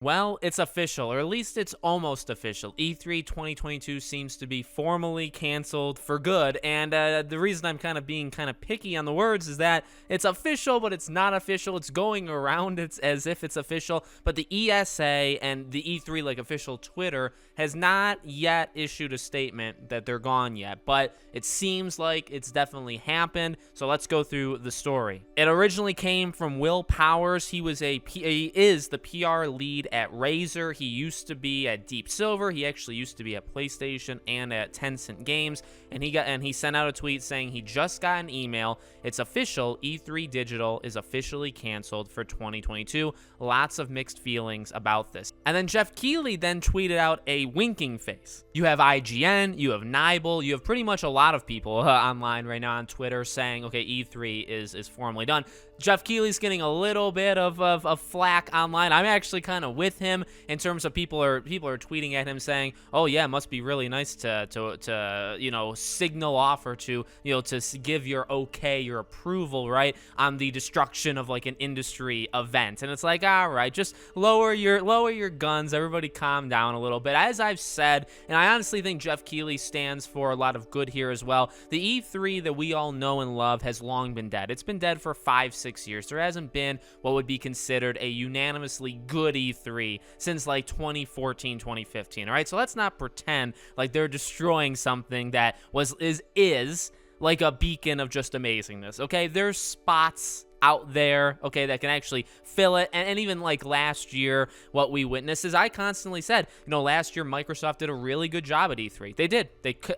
Well, it's official, or at least it's almost official. E3 2022 seems to be formally canceled for good, and the reason I'm kind of being kind of picky on the words is that it's official, but it's not official. It's going around it's as if it's official, but the ESA and the E3 like official Twitter has not yet issued a statement that they're gone yet, but it seems like it's definitely happened. So let's go through the story. It originally came from Will Powers. He is the PR lead at Razer. He used to be at Deep Silver. He actually used to be at PlayStation and at Tencent Games. And he sent out a tweet saying he just got an email. It's official. E3 Digital is officially canceled for 2022. Lots of mixed feelings about this. And then Jeff Keighley then tweeted out a winking face. You have IGN, you have Nibel, you have pretty much a lot of people online right now on Twitter saying, okay, E3 is formally done. Jeff Keighley's getting a little bit of flack online. I'm actually kind of with him in terms of people are tweeting at him saying, "Oh yeah, it must be really nice to signal off or to give your okay, your approval, right, on the destruction of like an industry event." And it's like, all right, just lower your guns. Everybody calm down a little bit. As I've said, and I honestly think Jeff Keighley stands for a lot of good here as well. The E3 that we all know and love has long been dead. It's been dead for 5-6 years. There hasn't been what would be considered a unanimously good E3 since like 2014, 2015. All right, so let's not pretend like they're destroying something that is like a beacon of just amazingness. Okay, there's spots out there, okay, that can actually fill it. And even like last year, what we witnessed is I constantly said, last year Microsoft did a really good job at E3. They did.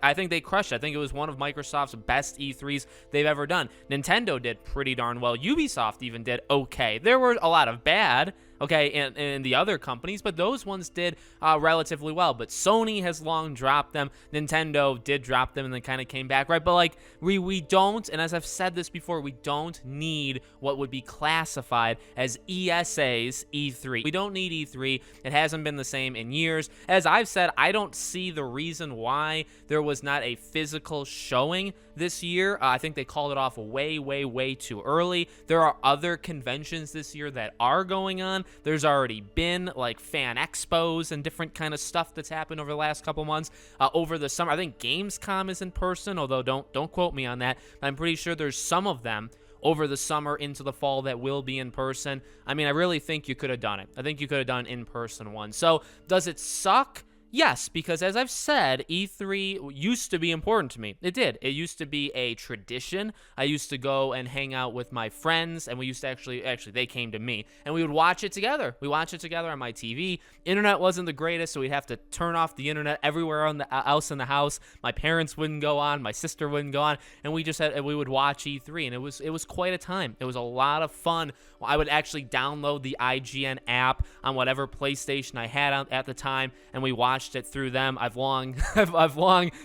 I think they crushed it. I think it was one of Microsoft's best E3s they've ever done. Nintendo did pretty darn well. Ubisoft even did okay. There were a lot of bad, okay, in the other companies, but those ones did relatively well. But Sony has long dropped them. Nintendo did drop them and then kind of came back, right? But like we don't, and as I've said this before, we don't need what would be classified as ESA's E3. We don't need E3. It hasn't been the same in years. As I've said, I don't see the reason why there was not a physical showing this year. I think they called it off way, way, way too early. There are other conventions this year that are going on. There's already been like fan expos and different kind of stuff that's happened over the last couple months. Over the summer, I think Gamescom is in person, although don't quote me on that. I'm pretty sure there's some of them over the summer into the fall that will be in person. I mean, I really think you could have done it. I think you could have done an in-person one. So does it suck? Yes, because as I've said, E3 used to be important to me. It did. It used to be a tradition. I used to go and hang out with my friends, and we used to actually they came to me, and we would watch it together. We watch it together on my TV. Internet wasn't the greatest, so we'd have to turn off the internet everywhere else in the house. My parents wouldn't go on, my sister wouldn't go on, and we would watch E3, and it was quite a time. It was a lot of fun. I would actually download the IGN app on whatever PlayStation I had at the time, and we watched it through them. I've long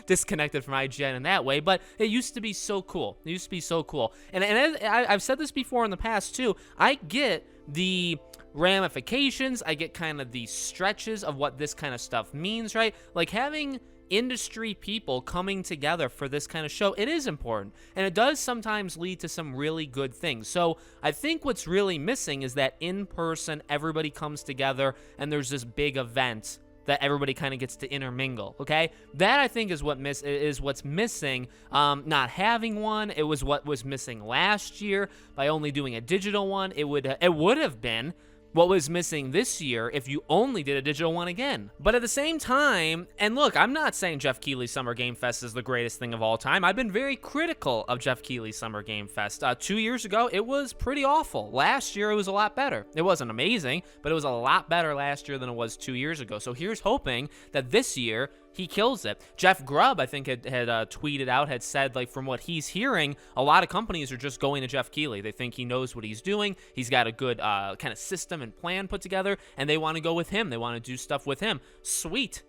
disconnected from IGN in that way, but it used to be so cool. It used to be so cool. And I've said this before in the past too. I get the ramifications. I get kind of the stretches of what this kind of stuff means, right? Like having industry people coming together for this kind of show, it is important, and it does sometimes lead to some really good things. So I think what's really missing is that in person everybody comes together and there's this big event that everybody kind of gets to intermingle. Okay, that I think is what's missing. Not having one, it was what was missing last year by only doing a digital one. It would have been what was missing this year if you only did a digital one again. But at the same time, and look, I'm not saying Jeff Keighley's Summer Game Fest is the greatest thing of all time. I've been very critical of Jeff Keighley's Summer Game Fest. 2 years ago, it was pretty awful. Last year, it was a lot better. It wasn't amazing, but it was a lot better last year than it was 2 years ago. So here's hoping that this year, he kills it. Jeff Grubb, I think, had tweeted out, had said, like, from what he's hearing, a lot of companies are just going to Jeff Keighley. They think he knows what he's doing. He's got a good kind of system and plan put together, and they want to go with him. They want to do stuff with him. Sweet.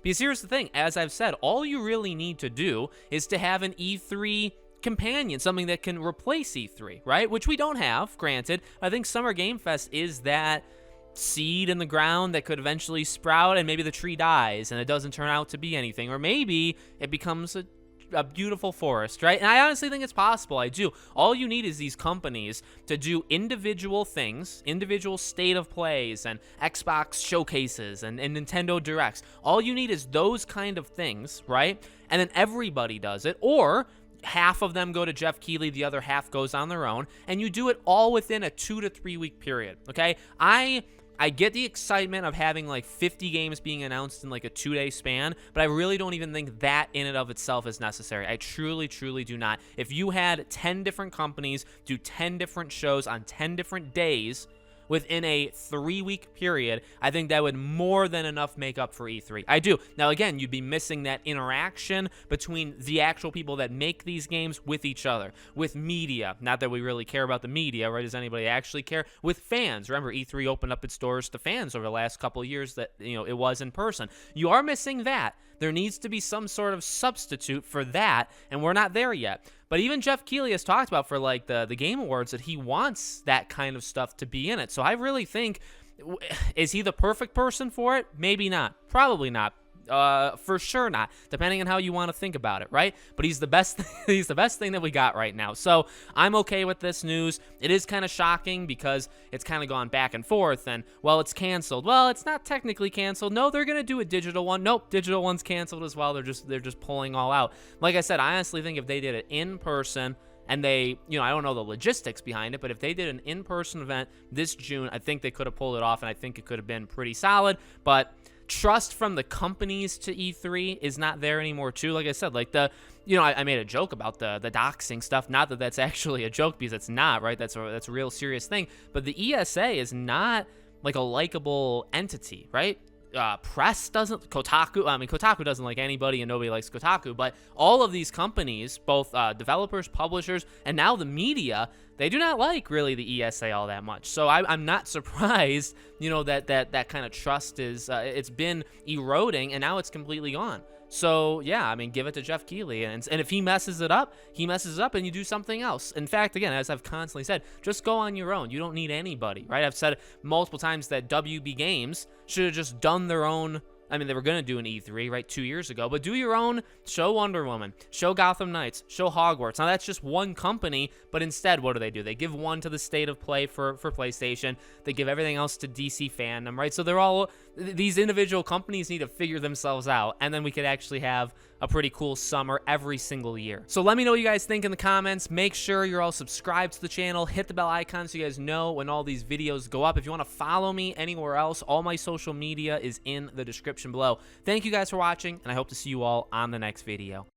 Because here's the thing. As I've said, all you really need to do is to have an E3 companion, something that can replace E3, right? Which we don't have, granted. I think Summer Game Fest is that seed in the ground that could eventually sprout, and maybe the tree dies and it doesn't turn out to be anything, or maybe it becomes a a beautiful forest, right? And I honestly think it's possible. I do. All you need is these companies to do individual things, individual state of plays and Xbox showcases and Nintendo Directs. All you need is those kind of things, right? And then everybody does it, or half of them go to Jeff Keighley, the other half goes on their own, and you do it all within a 2 to 3 week period, okay? I get the excitement of having like 50 games being announced in like a 2-day span, but I really don't even think that in and of itself is necessary. I truly, truly do not. If you had 10 different companies do 10 different shows on 10 different days within a 3-week period, I think that would more than enough make up for E3. I do. Now, again, you'd be missing that interaction between the actual people that make these games with each other, with media. Not that we really care about the media, right? Does anybody actually care? With fans. Remember, E3 opened up its doors to fans over the last couple of years that, it was in person. You are missing that. There needs to be some sort of substitute for that, and we're not there yet. But even Jeff Keighley has talked about for like the Game Awards that he wants that kind of stuff to be in it. So I really think, is he the perfect person for it? Maybe not. Probably not. For sure not, depending on how you want to think about it, right? But he's the best he's the best thing that we got right now. So I'm okay with this news. It is kind of shocking because it's kind of gone back and forth, and well, it's canceled. Well, it's not technically canceled. No, they're gonna do a digital one. Nope, digital one's canceled as well. They're just pulling all out. Like I said, I honestly think if they did it in person, and they, I don't know the logistics behind it, but if they did an in-person event this June, I think they could have pulled it off, and I think it could have been pretty solid. But trust from the companies to E3 is not there anymore too. Like I said, like I made a joke about the doxing stuff. Not that that's actually a joke, because it's not, right? That's a real serious thing. But the ESA is not like a likable entity, right? Press doesn't, Kotaku doesn't like anybody, and nobody likes Kotaku, but all of these companies, both developers, publishers, and now the media, they do not like really the ESA all that much. So I'm not surprised, that kind of trust is, it's been eroding, and now it's completely gone. So, yeah, give it to Jeff Keighley. And if he messes it up, and you do something else. In fact, again, as I've constantly said, just go on your own. You don't need anybody, right? I've said multiple times that WB Games should have just done their own. They were going to do an E3, right, 2 years ago, but do your own. Show Wonder Woman, show Gotham Knights, show Hogwarts. Now, that's just one company, but instead, what do? They give one to the State of Play for PlayStation. They give everything else to DC Fandom, right? So these individual companies need to figure themselves out, and then we could actually have a pretty cool summer every single year. So let me know what you guys think in the comments. Make sure you're all subscribed to the channel. Hit the bell icon so you guys know when all these videos go up. If you want to follow me anywhere else, all my social media is in the description below. Thank you guys for watching, and I hope to see you all on the next video.